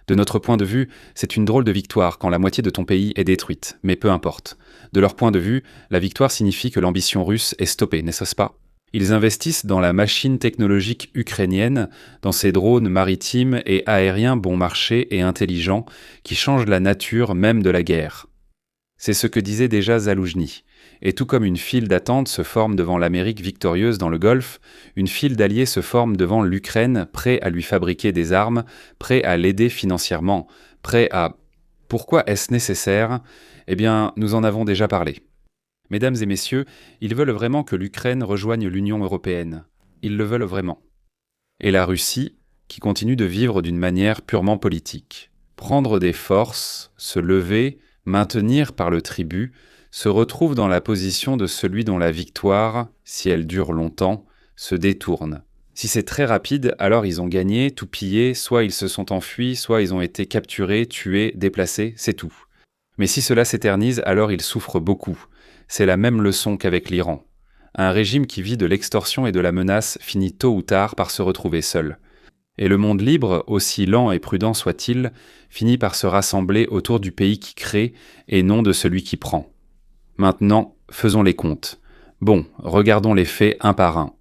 De notre point de vue, c'est une drôle de victoire quand la moitié de ton pays est détruite, mais peu importe. De leur point de vue, la victoire signifie que l'ambition russe est stoppée, n'est-ce pas ? Ils investissent dans la machine technologique ukrainienne, dans ces drones maritimes et aériens bon marché et intelligents qui changent la nature même de la guerre. C'est ce que disait déjà Zaloujny. Et tout comme une file d'attente se forme devant l'Amérique victorieuse dans le Golfe, une file d'alliés se forme devant l'Ukraine, prêt à lui fabriquer des armes, prêt à l'aider financièrement, prêt à... Pourquoi est-ce nécessaire ? Eh bien, nous en avons déjà parlé. Mesdames et messieurs, ils veulent vraiment que l'Ukraine rejoigne l'Union européenne. Ils le veulent vraiment. Et la Russie, qui continue de vivre d'une manière purement politique. Prendre des forces, se lever, maintenir par le tribut, se retrouve dans la position de celui dont la victoire, si elle dure longtemps, se détourne. Si c'est très rapide, alors ils ont gagné, tout pillé, soit ils se sont enfuis, soit ils ont été capturés, tués, déplacés, c'est tout. Mais si cela s'éternise, alors ils souffrent beaucoup. C'est la même leçon qu'avec l'Iran. Un régime qui vit de l'extorsion et de la menace finit tôt ou tard par se retrouver seul. Et le monde libre, aussi lent et prudent soit-il, finit par se rassembler autour du pays qui crée et non de celui qui prend. Maintenant, faisons les comptes. Bon, regardons les faits un par un.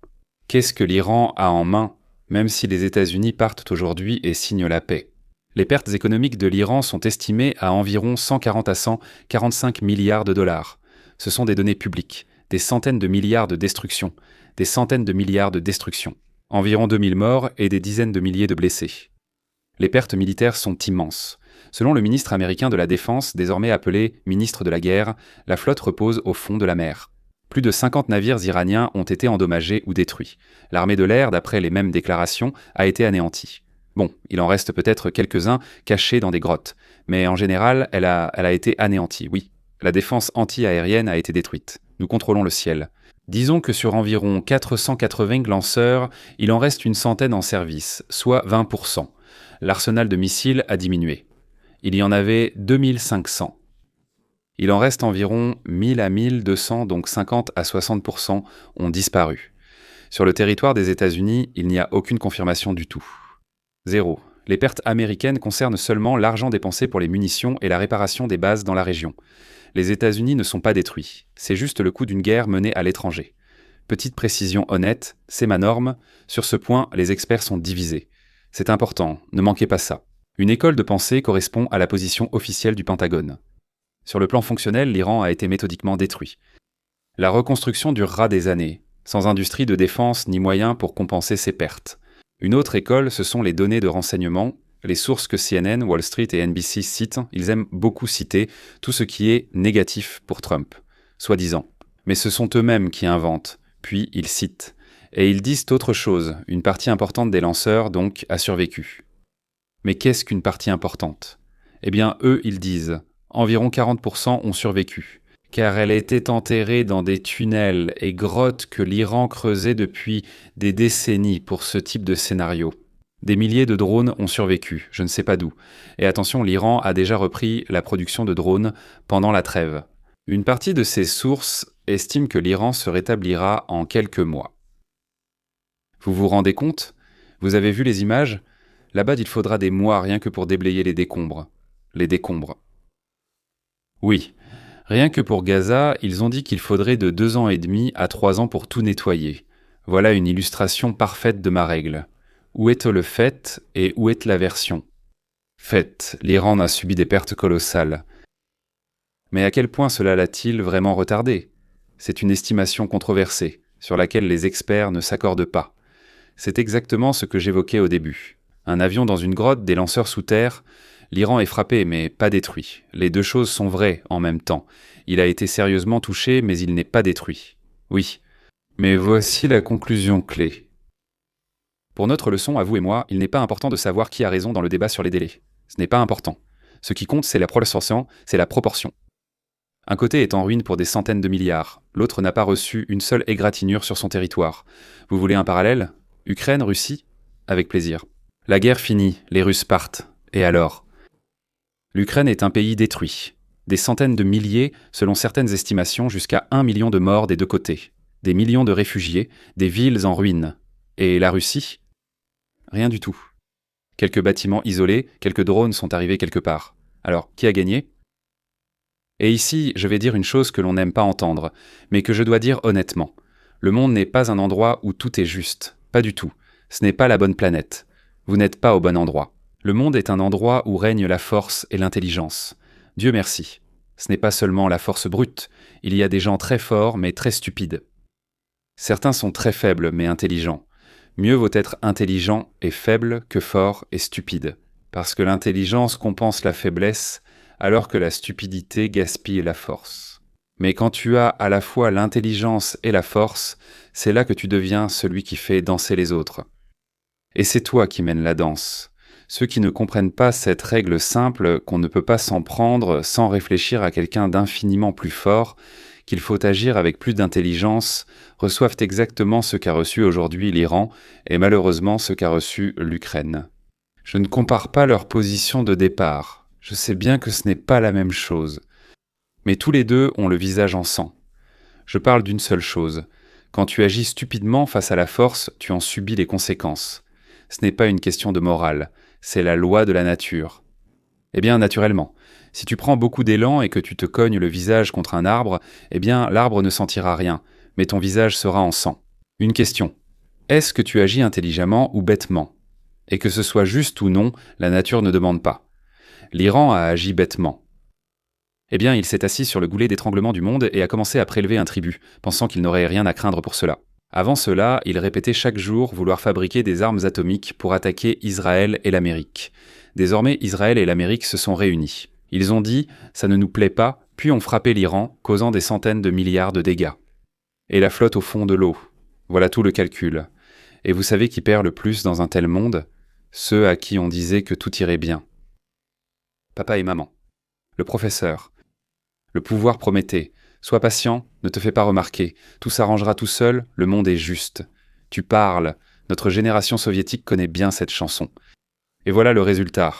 Qu'est-ce que l'Iran a en main, même si les États-Unis partent aujourd'hui et signent la paix ? Les pertes économiques de l'Iran sont estimées à environ 140 à 145 milliards de dollars. Ce sont des données publiques, des centaines de milliards de destructions, des centaines de milliards de destructions. Environ 2000 morts et des dizaines de milliers de blessés. Les pertes militaires sont immenses. Selon le ministre américain de la Défense, désormais appelé ministre de la Guerre, la flotte repose au fond de la mer. Plus de 50 navires iraniens ont été endommagés ou détruits. L'armée de l'air, d'après les mêmes déclarations, a été anéantie. Bon, il en reste peut-être quelques-uns cachés dans des grottes, mais en général, elle a été anéantie, oui. La défense anti-aérienne a été détruite. Nous contrôlons le ciel. Disons que sur environ 480 lanceurs, il en reste une centaine en service, soit 20%. L'arsenal de missiles a diminué. Il y en avait 2500. Il en reste environ 1000 à 1200, donc 50 à 60% ont disparu. Sur le territoire des États-Unis, il n'y a aucune confirmation du tout. 0. Les pertes américaines concernent seulement l'argent dépensé pour les munitions et la réparation des bases dans la région. Les États-Unis ne sont pas détruits. C'est juste le coût d'une guerre menée à l'étranger. Petite précision honnête, c'est ma norme. Sur ce point, les experts sont divisés. C'est important, ne manquez pas ça. Une école de pensée correspond à la position officielle du Pentagone. Sur le plan fonctionnel, l'Iran a été méthodiquement détruit. La reconstruction durera des années, sans industrie de défense ni moyens pour compenser ses pertes. Une autre école, ce sont les données de renseignement. Les sources que CNN, Wall Street et NBC citent, ils aiment beaucoup citer tout ce qui est négatif pour Trump, soi-disant. Mais ce sont eux-mêmes qui inventent, puis ils citent. Et ils disent autre chose, une partie importante des lanceurs, donc, a survécu. Mais qu'est-ce qu'une partie importante ? Eh bien, eux, ils disent, environ 40% ont survécu, car elle était enterrée dans des tunnels et grottes que l'Iran creusait depuis des décennies pour ce type de scénario. Des milliers de drones ont survécu, je ne sais pas d'où. Et attention, l'Iran a déjà repris la production de drones pendant la trêve. Une partie de ces sources estime que l'Iran se rétablira en quelques mois. Vous vous rendez compte ? Vous avez vu les images ? Là-bas, il faudra des mois rien que pour déblayer les décombres. Les décombres. Oui, rien que pour Gaza, ils ont dit qu'il faudrait de 2 ans et demi à 3 ans pour tout nettoyer. Voilà une illustration parfaite de ma règle. Où est le fait et où est l'aversion ? Fait, l'Iran a subi des pertes colossales. Mais à quel point cela l'a-t-il vraiment retardé ? C'est une estimation controversée, sur laquelle les experts ne s'accordent pas. C'est exactement ce que j'évoquais au début. Un avion dans une grotte, des lanceurs sous terre. L'Iran est frappé, mais pas détruit. Les deux choses sont vraies en même temps. Il a été sérieusement touché, mais il n'est pas détruit. Oui. Mais voici la conclusion clé. Pour notre leçon, à vous et moi, il n'est pas important de savoir qui a raison dans le débat sur les délais. Ce n'est pas important. Ce qui compte, c'est la proportion, c'est la proportion. Un côté est en ruine pour des centaines de milliards, l'autre n'a pas reçu une seule égratignure sur son territoire. Vous voulez un parallèle ? Ukraine, Russie ? Avec plaisir. La guerre finie, les Russes partent. Et alors ? L'Ukraine est un pays détruit. Des centaines de milliers, selon certaines estimations, jusqu'à 1 million de morts des deux côtés. Des millions de réfugiés, des villes en ruine. Et la Russie ? Rien du tout. Quelques bâtiments isolés, quelques drones sont arrivés quelque part. Alors, qui a gagné ? Et ici, je vais dire une chose que l'on n'aime pas entendre, mais que je dois dire honnêtement. Le monde n'est pas un endroit où tout est juste. Pas du tout. Ce n'est pas la bonne planète. Vous n'êtes pas au bon endroit. Le monde est un endroit où règne la force et l'intelligence. Dieu merci. Ce n'est pas seulement la force brute. Il y a des gens très forts, mais très stupides. Certains sont très faibles, mais intelligents. Mieux vaut être intelligent et faible que fort et stupide. Parce que l'intelligence compense la faiblesse, alors que la stupidité gaspille la force. Mais quand tu as à la fois l'intelligence et la force, c'est là que tu deviens celui qui fait danser les autres. Et c'est toi qui mènes la danse. Ceux qui ne comprennent pas cette règle simple qu'on ne peut pas s'en prendre sans réfléchir à quelqu'un d'infiniment plus fort, qu'il faut agir avec plus d'intelligence, reçoivent exactement ce qu'a reçu aujourd'hui l'Iran et malheureusement ce qu'a reçu l'Ukraine. Je ne compare pas leur position de départ. Je sais bien que ce n'est pas la même chose. Mais tous les deux ont le visage en sang. Je parle d'une seule chose. Quand tu agis stupidement face à la force, tu en subis les conséquences. Ce n'est pas une question de morale, c'est la loi de la nature. Eh bien, naturellement, si tu prends beaucoup d'élan et que tu te cognes le visage contre un arbre, eh bien, l'arbre ne sentira rien, mais ton visage sera en sang. Une question. Est-ce que tu agis intelligemment ou bêtement ? Et que ce soit juste ou non, la nature ne demande pas. L'Iran a agi bêtement. Eh bien, il s'est assis sur le goulet d'étranglement du monde et a commencé à prélever un tribut, pensant qu'il n'aurait rien à craindre pour cela. Avant cela, il répétait chaque jour vouloir fabriquer des armes atomiques pour attaquer Israël et l'Amérique. Désormais, Israël et l'Amérique se sont réunis. Ils ont dit « ça ne nous plaît pas », puis ont frappé l'Iran, causant des centaines de milliards de dégâts. Et la flotte au fond de l'eau. Voilà tout le calcul. Et vous savez qui perd le plus dans un tel monde ? Ceux à qui on disait que tout irait bien. Papa et maman. Le professeur. Le pouvoir promettait. Sois patient, ne te fais pas remarquer. Tout s'arrangera tout seul, le monde est juste. Tu parles. Notre génération soviétique connaît bien cette chanson. Et voilà le résultat.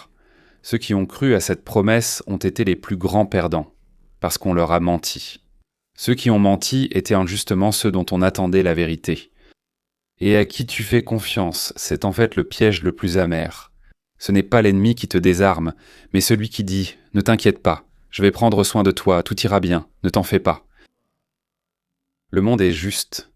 Ceux qui ont cru à cette promesse ont été les plus grands perdants. Parce qu'on leur a menti. Ceux qui ont menti étaient injustement ceux dont on attendait la vérité. Et à qui tu fais confiance, c'est en fait le piège le plus amer. Ce n'est pas l'ennemi qui te désarme, mais celui qui dit « Ne t'inquiète pas, je vais prendre soin de toi, tout ira bien, ne t'en fais pas ». Le monde est juste.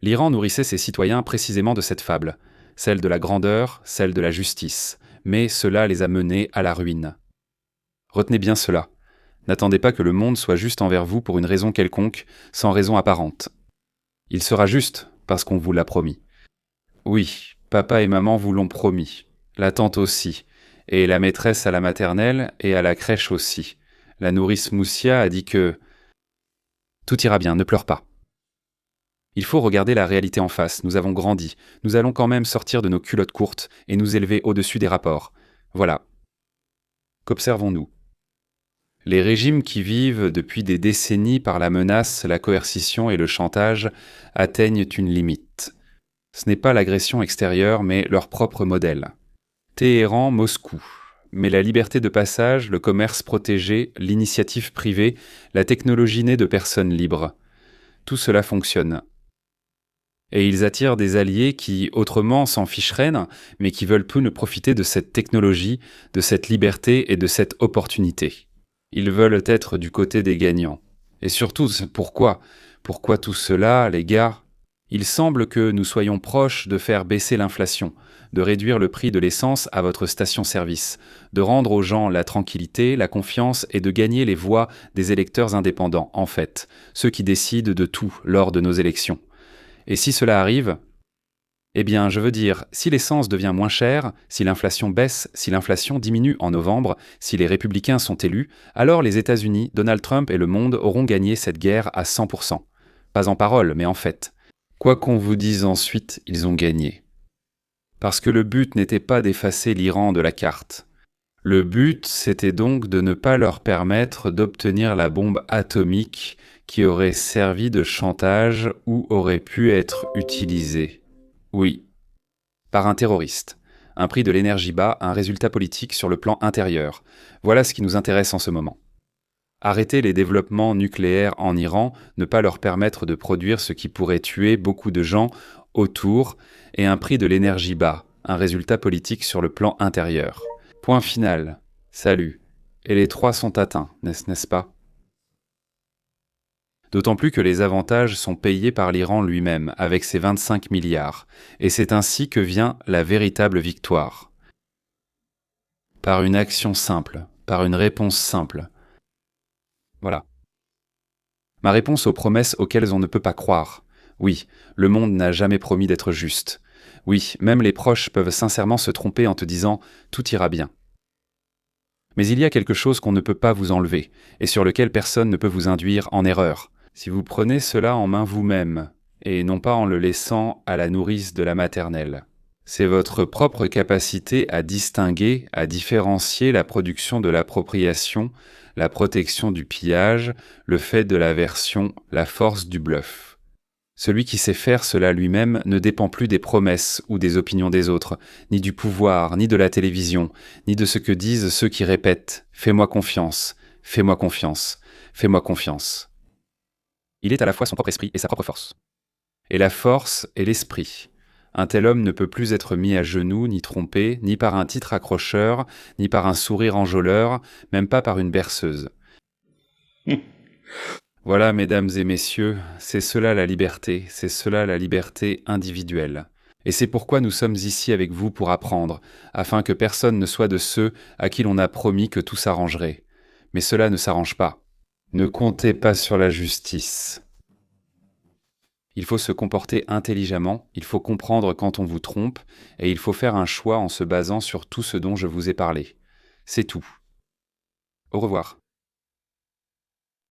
L'Iran nourrissait ses citoyens précisément de cette fable, celle de la grandeur, celle de la justice, mais cela les a menés à la ruine. Retenez bien cela. N'attendez pas que le monde soit juste envers vous pour une raison quelconque, sans raison apparente. Il sera juste parce qu'on vous l'a promis. Oui, papa et maman vous l'ont promis, la tante aussi, et la maîtresse à la maternelle et à la crèche aussi. La nourrice Moussia a dit que « Tout ira bien, ne pleure pas ». Il faut regarder la réalité en face, nous avons grandi, nous allons quand même sortir de nos culottes courtes et nous élever au-dessus des rapports. Voilà. Qu'observons-nous ? Les régimes qui vivent depuis des décennies par la menace, la coercition et le chantage atteignent une limite. Ce n'est pas l'agression extérieure, mais leur propre modèle. Téhéran, Moscou. Mais la liberté de passage, le commerce protégé, l'initiative privée, la technologie née de personnes libres. Tout cela fonctionne. Et ils attirent des alliés qui, autrement, s'en ficheraient, mais qui veulent peu ne profiter de cette technologie, de cette liberté et de cette opportunité. Ils veulent être du côté des gagnants. Et surtout, pourquoi ? Pourquoi tout cela, les gars ? Il semble que nous soyons proches de faire baisser l'inflation, de réduire le prix de l'essence à votre station-service, de rendre aux gens la tranquillité, la confiance et de gagner les voix des électeurs indépendants, en fait, ceux qui décident de tout lors de nos élections. Et si cela arrive, eh bien, je veux dire, si l'essence devient moins chère, si l'inflation baisse, si l'inflation diminue en novembre, si les républicains sont élus, alors les États-Unis, Donald Trump et le monde auront gagné cette guerre à 100%. Pas en parole, mais en fait. Quoi qu'on vous dise ensuite, ils ont gagné. Parce que le but n'était pas d'effacer l'Iran de la carte. Le but, c'était donc de ne pas leur permettre d'obtenir la bombe atomique qui aurait servi de chantage ou aurait pu être utilisée. Oui, par un terroriste. Un prix de l'énergie bas, un résultat politique sur le plan intérieur. Voilà ce qui nous intéresse en ce moment. Arrêter les développements nucléaires en Iran, ne pas leur permettre de produire ce qui pourrait tuer beaucoup de gens autour, et un prix de l'énergie bas, un résultat politique sur le plan intérieur. Point final. Salut. Et les trois sont atteints, n'est-ce pas ? D'autant plus que les avantages sont payés par l'Iran lui-même, avec ses 25 milliards, et c'est ainsi que vient la véritable victoire. Par une action simple, par une réponse simple. Voilà. Ma réponse aux promesses auxquelles on ne peut pas croire. Oui, le monde n'a jamais promis d'être juste. Oui, même les proches peuvent sincèrement se tromper en te disant « tout ira bien ». Mais il y a quelque chose qu'on ne peut pas vous enlever, et sur lequel personne ne peut vous induire en erreur. Si vous prenez cela en main vous-même, et non pas en le laissant à la nourrice de la maternelle. C'est votre propre capacité à distinguer, à différencier la production de l'appropriation, la protection du pillage, le fait de l'aversion, la force du bluff. Celui qui sait faire cela lui-même ne dépend plus des promesses ou des opinions des autres, ni du pouvoir, ni de la télévision, ni de ce que disent ceux qui répètent « Fais-moi confiance, fais-moi confiance, fais-moi confiance ». Il est à la fois son propre esprit et sa propre force. Et la force est l'esprit. Un tel homme ne peut plus être mis à genoux, ni trompé, ni par un titre accrocheur, ni par un sourire enjôleur, même pas par une berceuse. Voilà, mesdames et messieurs, c'est cela la liberté, c'est cela la liberté individuelle. Et c'est pourquoi nous sommes ici avec vous pour apprendre, afin que personne ne soit de ceux à qui l'on a promis que tout s'arrangerait. Mais cela ne s'arrange pas. Ne comptez pas sur la justice. Il faut se comporter intelligemment, il faut comprendre quand on vous trompe, et il faut faire un choix en se basant sur tout ce dont je vous ai parlé. C'est tout. Au revoir.